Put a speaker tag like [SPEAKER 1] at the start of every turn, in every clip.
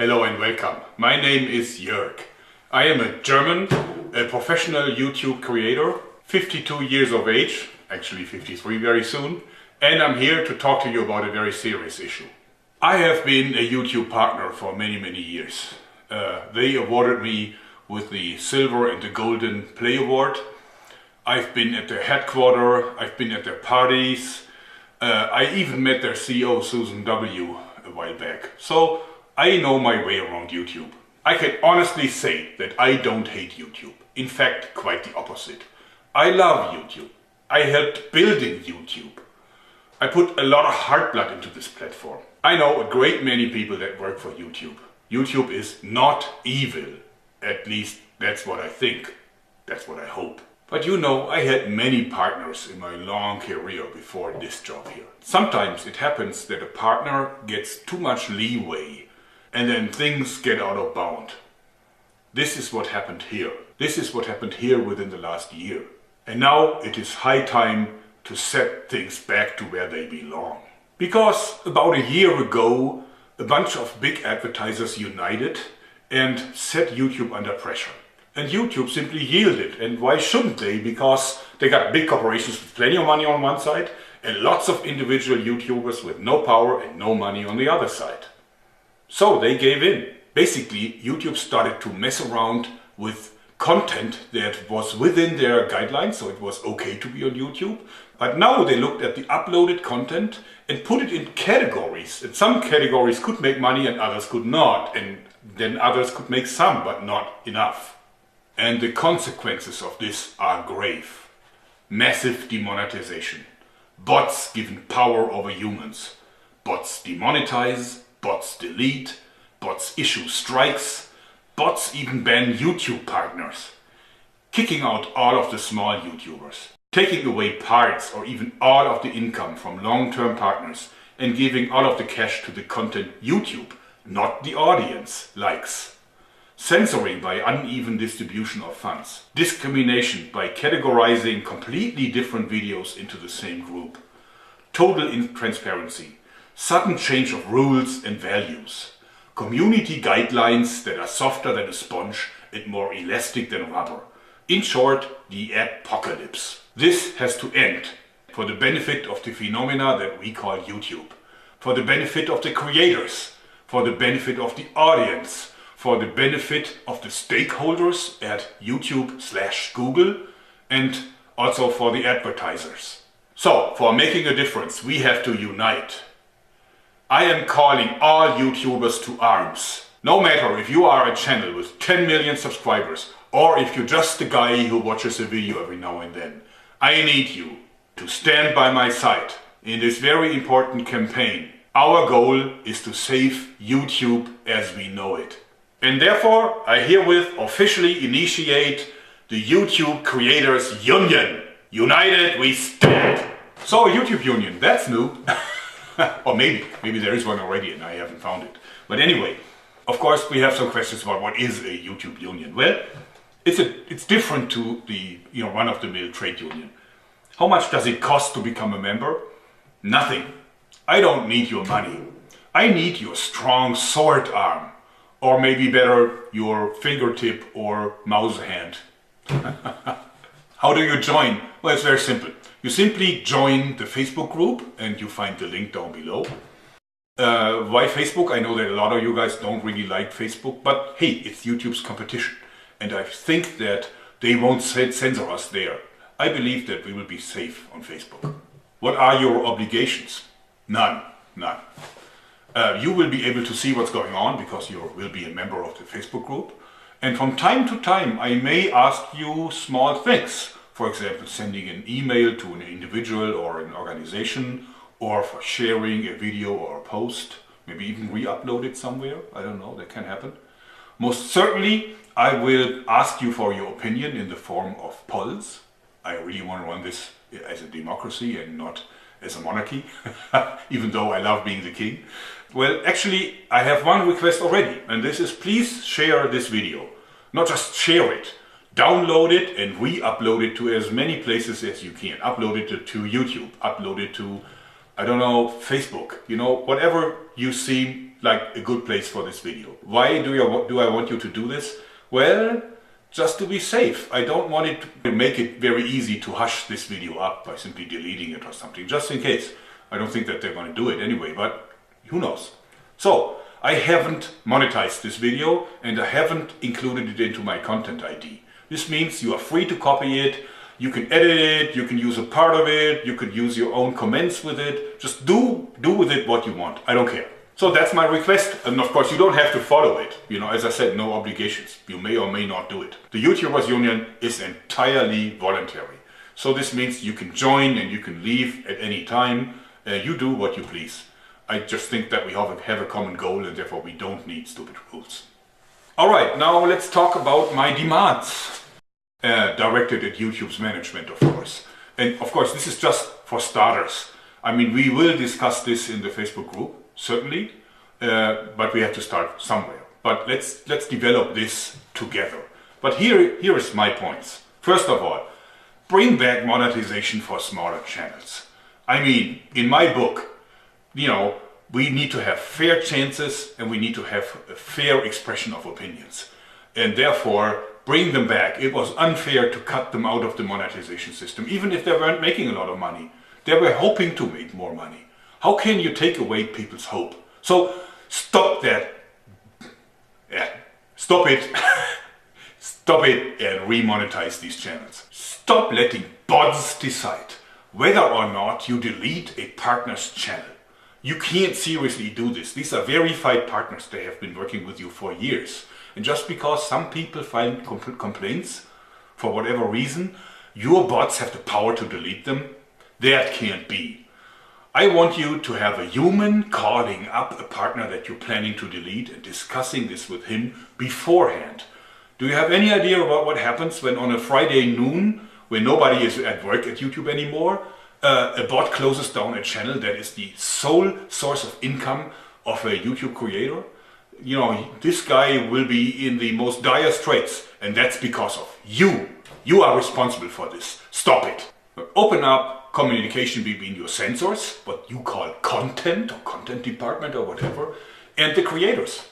[SPEAKER 1] Hello and welcome. My name is Jörg. I am a German, a professional YouTube creator, 52 years of age, actually 53 very soon, and I'm here to talk to you about a very serious issue. I have been a YouTube partner for many years. They awarded me with the Silver and the Golden Play Award. I've been at their headquarters, I've been at their parties, I even met their CEO Susan W. a while back. So I know my way around YouTube. I can honestly say that I don't hate YouTube. In fact, quite the opposite. I love YouTube. I helped building YouTube. I put a lot of heart blood into this platform. I know a great many people that work for YouTube. YouTube is not evil. At least that's what I think. That's what I hope. But you know, I had many partners in my long career before this job here. Sometimes it happens that a partner gets too much leeway and then things get out of bound. This is what happened here. This is what happened here within the last year. And now it is high time to set things back to where they belong. Because about a year ago, a bunch of big advertisers united and set YouTube under pressure. And YouTube simply yielded. And why shouldn't they? Because they got big corporations with plenty of money on one side and lots of individual YouTubers with no power and no money on the other side. So they gave in. Basically, YouTube started to mess around with content that was within their guidelines, so it was okay to be on YouTube. But now they looked at the uploaded content and put it in categories. And some categories could make money and others could not. And then others could make some, but not enough. And the consequences of this are grave. Massive demonetization. Bots given power over humans. Bots demonetize, bots delete, bots issue strikes, bots even ban YouTube partners. Kicking out all of the small YouTubers. Taking away parts or even all of the income from long-term partners and giving all of the cash to the content YouTube, not the audience, likes. Censoring by uneven distribution of funds. Discrimination by categorizing completely different videos into the same group. Total intransparency. Sudden change of rules and values. Community guidelines that are softer than a sponge and more elastic than rubber. In short, the apocalypse. This has to end for the benefit of the phenomena that we call YouTube. For the benefit of the creators. For the benefit of the audience. For the benefit of the stakeholders at YouTube/Google and also for the advertisers. So, for making a difference, we have to unite. I am calling all YouTubers to arms. No matter if you are a channel with 10 million subscribers or if you're just the guy who watches a video every now and then, I need you to stand by my side in this very important campaign. Our goal is to save YouTube as we know it. And therefore, I herewith officially initiate the YouTube Creators Union. United we stand. So, YouTube Union, that's new. Or maybe there is one already and I haven't found it. But anyway, of course we have some questions about what is a YouTube Union. Well, it's different to the run-of-the-mill trade union. How much does it cost to become a member? Nothing. I don't need your money. I need your strong sword arm. Or maybe better, your fingertip or mouse hand. How do you join? Well, it's very simple. You simply join the Facebook group and you find the link down below. Why Facebook? I know that a lot of you guys don't really like Facebook, but hey, it's YouTube's competition. And I think that they won't censor us there. I believe that we will be safe on Facebook. What are your obligations? None. You will be able to see what's going on because you will be a member of the Facebook group. And from time to time, I may ask you small things. For example, sending an email to an individual or an organization, or for sharing a video or a post, maybe even re-upload it somewhere. I don't know, that can happen. Most certainly, I will ask you for your opinion in the form of polls. I really want to run this as a democracy and not as a monarchy, even though I love being the king. Well, actually, I have one request already, and this is please share this video. Not just share it, download it and re-upload it to as many places as you can. Upload it to YouTube, upload it to, I don't know, Facebook, whatever you see like a good place for this video. Why do I want you to do this? Well, just to be safe. I don't want it to make it very easy to hush this video up by simply deleting it or something, just in case. I don't think that they're going to do it anyway, but who knows. So, I haven't monetized this video and I haven't included it into my content ID. This means you are free to copy it, you can edit it, you can use a part of it, you could use your own comments with it. Just do with it what you want. I don't care. So that's my request, and of course you don't have to follow it. You know, as I said, no obligations. You may or may not do it. The YouTubers Union is entirely voluntary. So this means you can join and you can leave at any time. You do what you please. I just think that we have a common goal and therefore we don't need stupid rules. Alright, now let's talk about my demands. Directed at YouTube's management, of course. And of course this is just for starters. I mean, we will discuss this in the Facebook group. Certainly, but we have to start somewhere. But let's develop this together. But here is my points. First of all, bring back monetization for smaller channels. I mean, in my book, you know, we need to have fair chances and we need to have a fair expression of opinions. And therefore, bring them back. It was unfair to cut them out of the monetization system, even if they weren't making a lot of money. They were hoping to make more money. How can you take away people's hope? So stop that. Yeah, stop it. Stop it and remonetize these channels. Stop letting bots decide whether or not you delete a partner's channel. You can't seriously do this. These are verified partners. They have been working with you for years. And just because some people file complaints for whatever reason, your bots have the power to delete them. That can't be. I want you to have a human calling up a partner that you're planning to delete and discussing this with him beforehand. Do you have any idea about what happens when on a Friday noon, when nobody is at work at YouTube anymore, a bot closes down a channel that is the sole source of income of a YouTube creator? You know, this guy will be in the most dire straits, and that's because of you. You are responsible for this. Stop it. Open up communication between your censors, what you call content or content department or whatever, and the creators.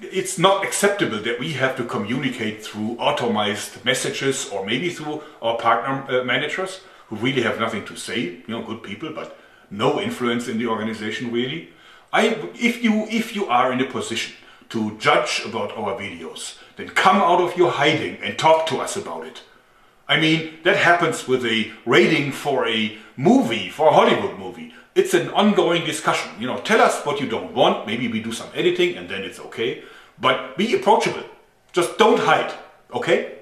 [SPEAKER 1] It's not acceptable that we have to communicate through automized messages or maybe through our partner managers who really have nothing to say, you know, good people, but no influence in the organization really. If you are in a position to judge about our videos, then come out of your hiding and talk to us about it. I mean, that happens with a rating for a movie, for a Hollywood movie. It's an ongoing discussion. You know, tell us what you don't want. Maybe we do some editing and then it's okay. But be approachable. Just don't hide, okay?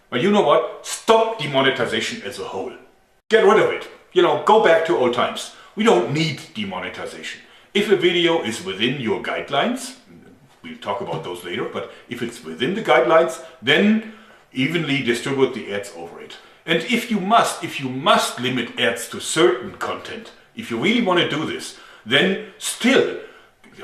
[SPEAKER 1] But you know what? Stop demonetization as a whole. Get rid of it. You know, go back to old times. We don't need demonetization. If a video is within your guidelines, we'll talk about those later, but if it's within the guidelines, then evenly distribute the ads over it. And if you must limit ads to certain content, if you really want to do this, then still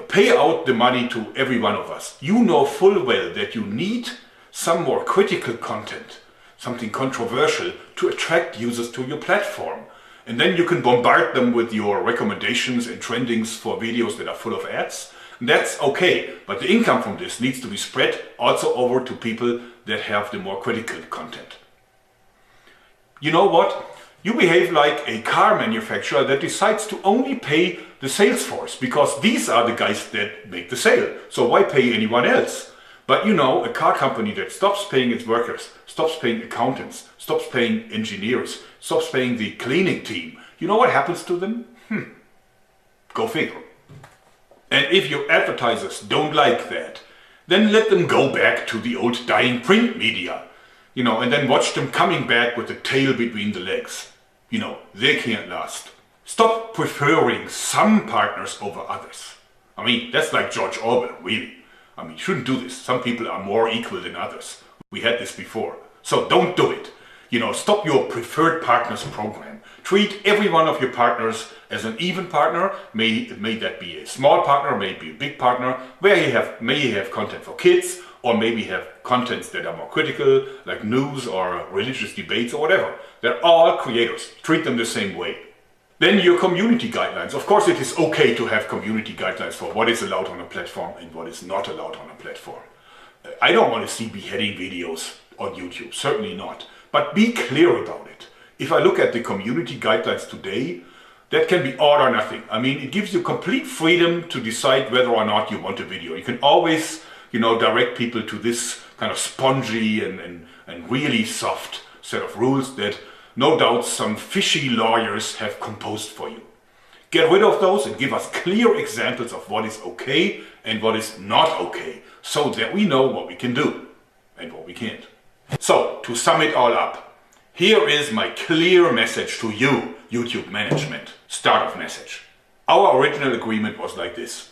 [SPEAKER 1] pay out the money to every one of us. You know full well that you need some more critical content, something controversial to attract users to your platform. And then you can bombard them with your recommendations and trendings for videos that are full of ads. That's okay, but the income from this needs to be spread also over to people that have the more critical content. You know what? You behave like a car manufacturer that decides to only pay the sales force because these are the guys that make the sale. So why pay anyone else? But you know, a car company that stops paying its workers, stops paying accountants, stops paying engineers, stops paying the cleaning team, you know what happens to them? Go figure. And if your advertisers don't like that, then let them go back to the old dying print media. You know, and then watch them coming back with the tail between the legs. You know, they can't last. Stop preferring some partners over others. I mean, that's like George Orwell, really. I mean, you shouldn't do this. Some people are more equal than others. We had this before. So don't do it. You know, stop your preferred partners program. Treat every one of your partners as an even partner. May that be a small partner, maybe a big partner, where may you have content for kids, or maybe have contents that are more critical, like news or religious debates or whatever. They're all creators. Treat them the same way. Then your community guidelines. Of course, it is okay to have community guidelines for what is allowed on a platform and what is not allowed on a platform. I don't want to see beheading videos on YouTube, certainly not. But be clear about it. If I look at the community guidelines today, that can be all or nothing. I mean, it gives you complete freedom to decide whether or not you want a video. You can always, direct people to this kind of spongy and really soft set of rules that no doubt some fishy lawyers have composed for you. Get rid of those and give us clear examples of what is okay and what is not okay, so that we know what we can do and what we can't. So, to sum it all up, here is my clear message to you, YouTube management. Start of message. Our original agreement was like this.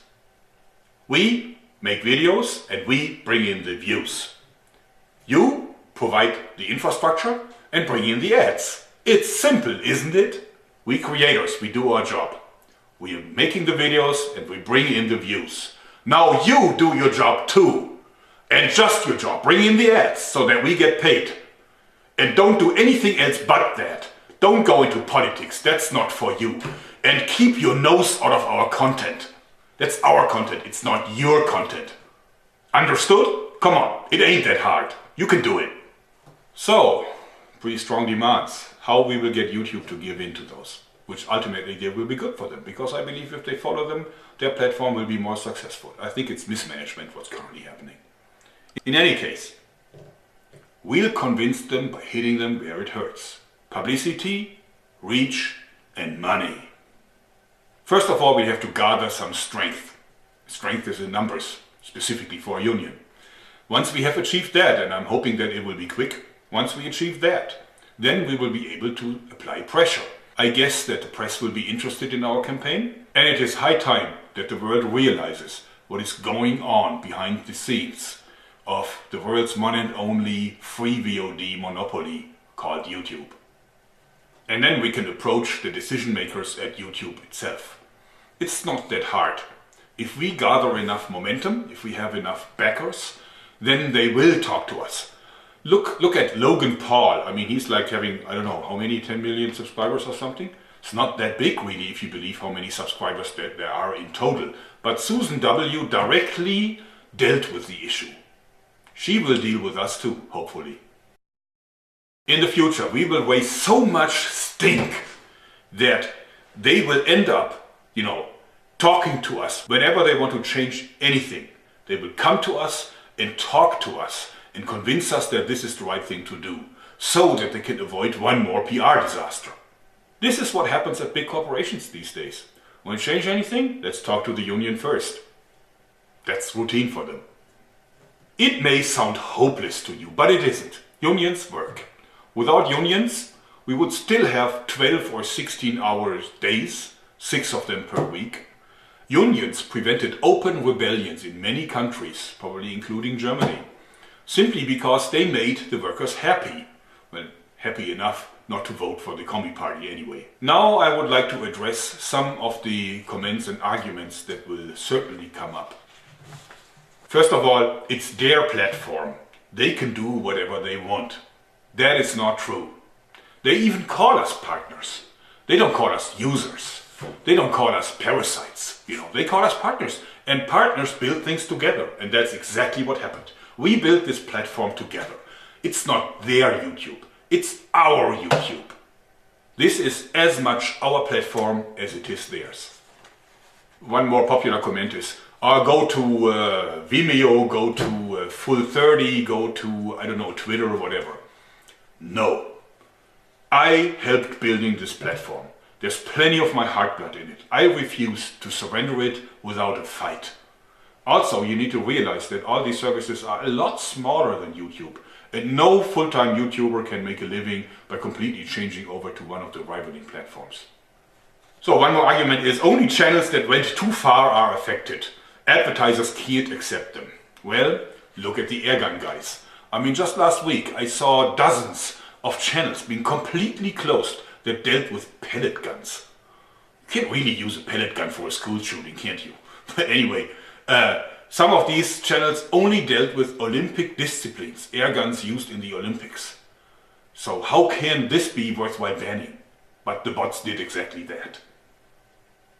[SPEAKER 1] We make videos and we bring in the views. You provide the infrastructure and bring in the ads. It's simple, isn't it? We creators, we do our job. We are making the videos and we bring in the views. Now you do your job too. And just your job. Bring in the ads so that we get paid. And don't do anything else but that. Don't go into politics, that's not for you. And keep your nose out of our content. That's our content, it's not your content. Understood? Come on, it ain't that hard. You can do it. So, pretty strong demands. How we will get YouTube to give in to those. Which ultimately they will be good for them. Because I believe if they follow them, their platform will be more successful. I think it's mismanagement what's currently happening. In any case, we'll convince them by hitting them where it hurts. Publicity, reach, and money. First of all, we have to gather some strength. Strength is in numbers, specifically for a union. Once we have achieved that, and I'm hoping that it will be quick, once we achieve that, then we will be able to apply pressure. I guess that the press will be interested in our campaign, and it is high time that the world realizes what is going on behind the scenes of the world's one and only free VOD monopoly called YouTube. And then we can approach the decision makers at YouTube itself. It's not that hard. If we gather enough momentum, if we have enough backers, then they will talk to us. Look at Logan Paul. I mean, he's like having, I don't know, how many, 10 million subscribers or something? It's not that big really if you believe how many subscribers there are in total. But Susan W. directly dealt with the issue. She will deal with us too, hopefully. In the future, we will raise so much stink that they will end up, talking to us whenever they want to change anything. They will come to us and talk to us and convince us that this is the right thing to do, so that they can avoid one more PR disaster. This is what happens at big corporations these days. Want to change anything? Let's talk to the union first. That's routine for them. It may sound hopeless to you, but it isn't. Unions work. Without unions, we would still have 12 or 16-hour days, 6 of them per week. Unions prevented open rebellions in many countries, probably including Germany, simply because they made the workers happy. Well, happy enough not to vote for the Commie Party anyway. Now I would like to address some of the comments and arguments that will certainly come up. First of all, it's their platform. They can do whatever they want. That is not true. They even call us partners. They don't call us users. They don't call us parasites. They call us partners. And partners build things together. And that's exactly what happened. We built this platform together. It's not their YouTube. It's our YouTube. This is as much our platform as it is theirs. One more popular comment is, go to Vimeo, go to Full30, go to, I don't know, Twitter or whatever. No. I helped building this platform. There's plenty of my heart blood in it. I refuse to surrender it without a fight. Also, you need to realize that all these services are a lot smaller than YouTube. And no full-time YouTuber can make a living by completely changing over to one of the rivaling platforms. So one more argument is only channels that went too far are affected. Advertisers can't accept them. Well, look at the airgun guys. I mean, just last week I saw dozens of channels being completely closed that dealt with pellet guns. You can't really use a pellet gun for a school shooting, can't you? But anyway, some of these channels only dealt with Olympic disciplines, air guns used in the Olympics. So how can this be worthwhile banning? but the bots did exactly that.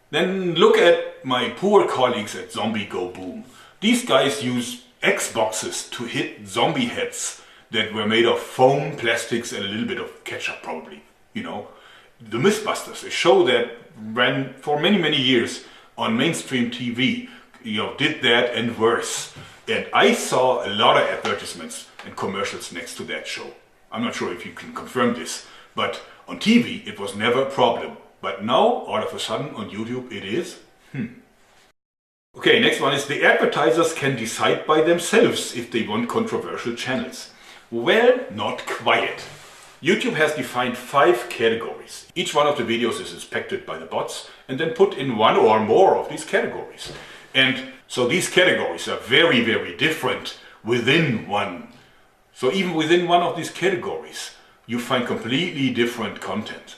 [SPEAKER 1] Then look at my poor colleagues at Zombie Go Boom. These guys use Xboxes to hit zombie heads that were made of foam, plastics and a little bit of ketchup probably, you know. The Mythbusters, a show that ran for many years on mainstream TV, you know, did that and worse. And I saw a lot of advertisements and commercials next to that show. I'm not sure if you can confirm this, but on TV it was never a problem. But now, all of a sudden, on YouTube it is. Okay, next one is the advertisers can decide by themselves if they want controversial channels. Well, not quite. YouTube has defined 5 categories. Each one of the videos is inspected by the bots and then put in one or more of these categories. And so these categories are very different within one. So even within one of these categories, you find completely different content.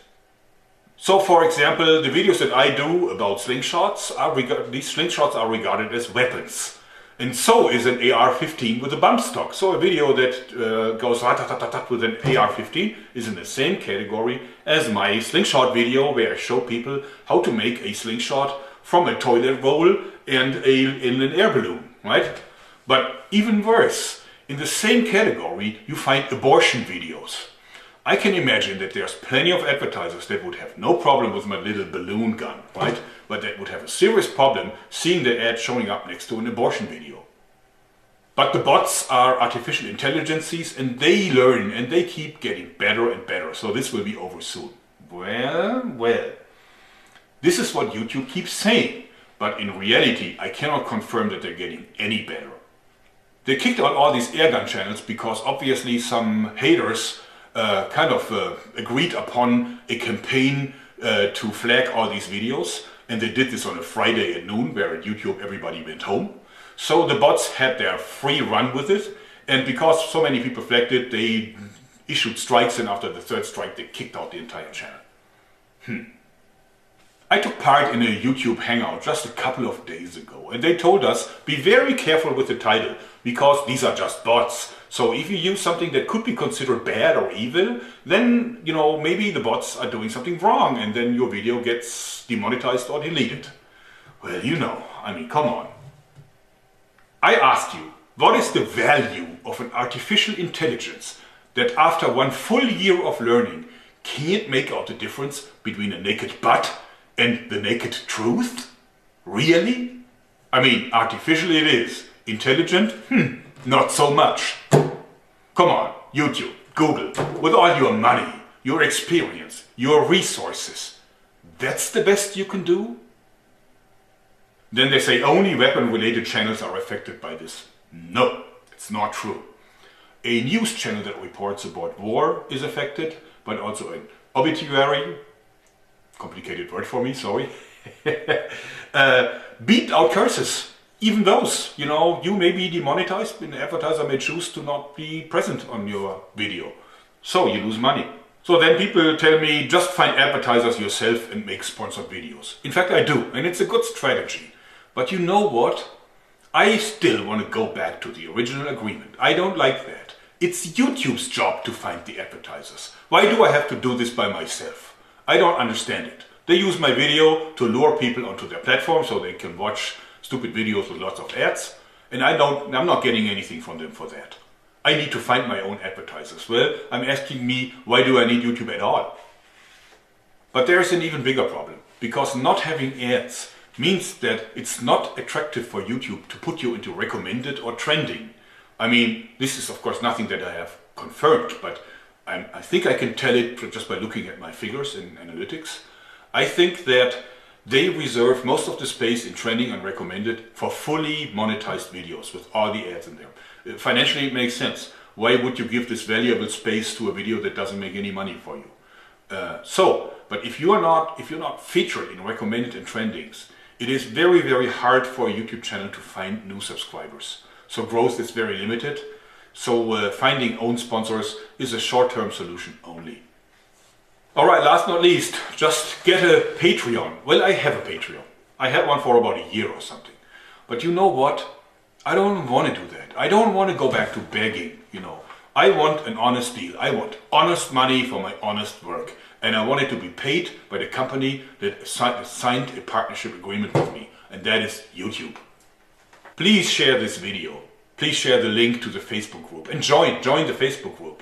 [SPEAKER 1] So for example, the videos that I do about slingshots, these slingshots are regarded as weapons. And so is an AR-15 with a bump stock. So a video that goes rat-tat-tat-tat with an AR-15 is in the same category as my slingshot video where I show people how to make a slingshot from a toilet roll and in an air balloon, right? But even worse, in the same category you find abortion videos. I can imagine that there's plenty of advertisers that would have no problem with my little balloon gun, right? But that would have a serious problem seeing the ad showing up next to an abortion video. But the bots are artificial intelligences and they learn and they keep getting better and better. So this will be over soon. Well. This is what YouTube keeps saying. But in reality, I cannot confirm that they're getting any better. They kicked out all these airgun channels because obviously some haters agreed upon a campaign to flag all these videos, and they did this on a Friday at noon where at YouTube everybody went home. So the bots had their free run with it, and because so many people flagged it, they issued strikes, and after the 3rd strike they kicked out the entire channel. I took part in a YouTube hangout just a couple of days ago, and they told us be very careful with the title because these are just bots. So if you use something that could be considered bad or evil, then, you know, maybe the bots are doing something wrong and then your video gets demonetized or deleted. Well, you know, I mean, come on. I asked you, what is the value of an artificial intelligence that after 1 full year of learning can't make out the difference between a naked butt and the naked truth? Really? I mean, artificial it is. Intelligent? Not so much. Come on, YouTube, Google, with all your money, your experience, your resources, that's the best you can do? Then they say only weapon-related channels are affected by this. No, it's not true. A news channel that reports about war is affected, but also an obituary, complicated word for me, sorry, beat out curses. Even those, you know, you may be demonetized and the advertiser may choose to not be present on your video. So you lose money. So then people tell me, just find advertisers yourself and make sponsored videos. In fact, I do, and it's a good strategy. But you know what? I still want to go back to the original agreement. I don't like that. It's YouTube's job to find the advertisers. Why do I have to do this by myself? I don't understand it. They use my video to lure people onto their platform so they can watch stupid videos with lots of ads, and I'm not getting anything from them for that. I need to find my own advertisers. Well, I'm asking me, why do I need YouTube at all? But there's an even bigger problem, because not having ads means that it's not attractive for YouTube to put you into recommended or trending. I mean, this is of course nothing that I have confirmed, but I think I can tell it just by looking at my figures in analytics. I think that they reserve most of the space in trending and recommended for fully monetized videos with all the ads in there. Financially it makes sense. Why would you give this valuable space to a video that doesn't make any money for you? But if you're not featured in recommended and trendings, it is very hard for a YouTube channel to find new subscribers. So growth is very limited. So finding own sponsors is a short-term solution only. Alright, last not least, just get a Patreon. Well, I have a Patreon. I had one for about a year or something. But you know what? I don't want to do that. I don't want to go back to begging, you know. I want an honest deal. I want honest money for my honest work. And I wanted to be paid by the company that signed a partnership agreement with me, and that is YouTube. Please share this video. Please share the link to the Facebook group and join the Facebook group.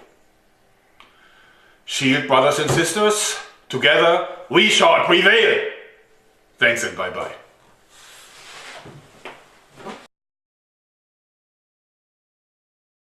[SPEAKER 1] Shield, brothers and sisters, together we shall prevail. Thanks and bye-bye.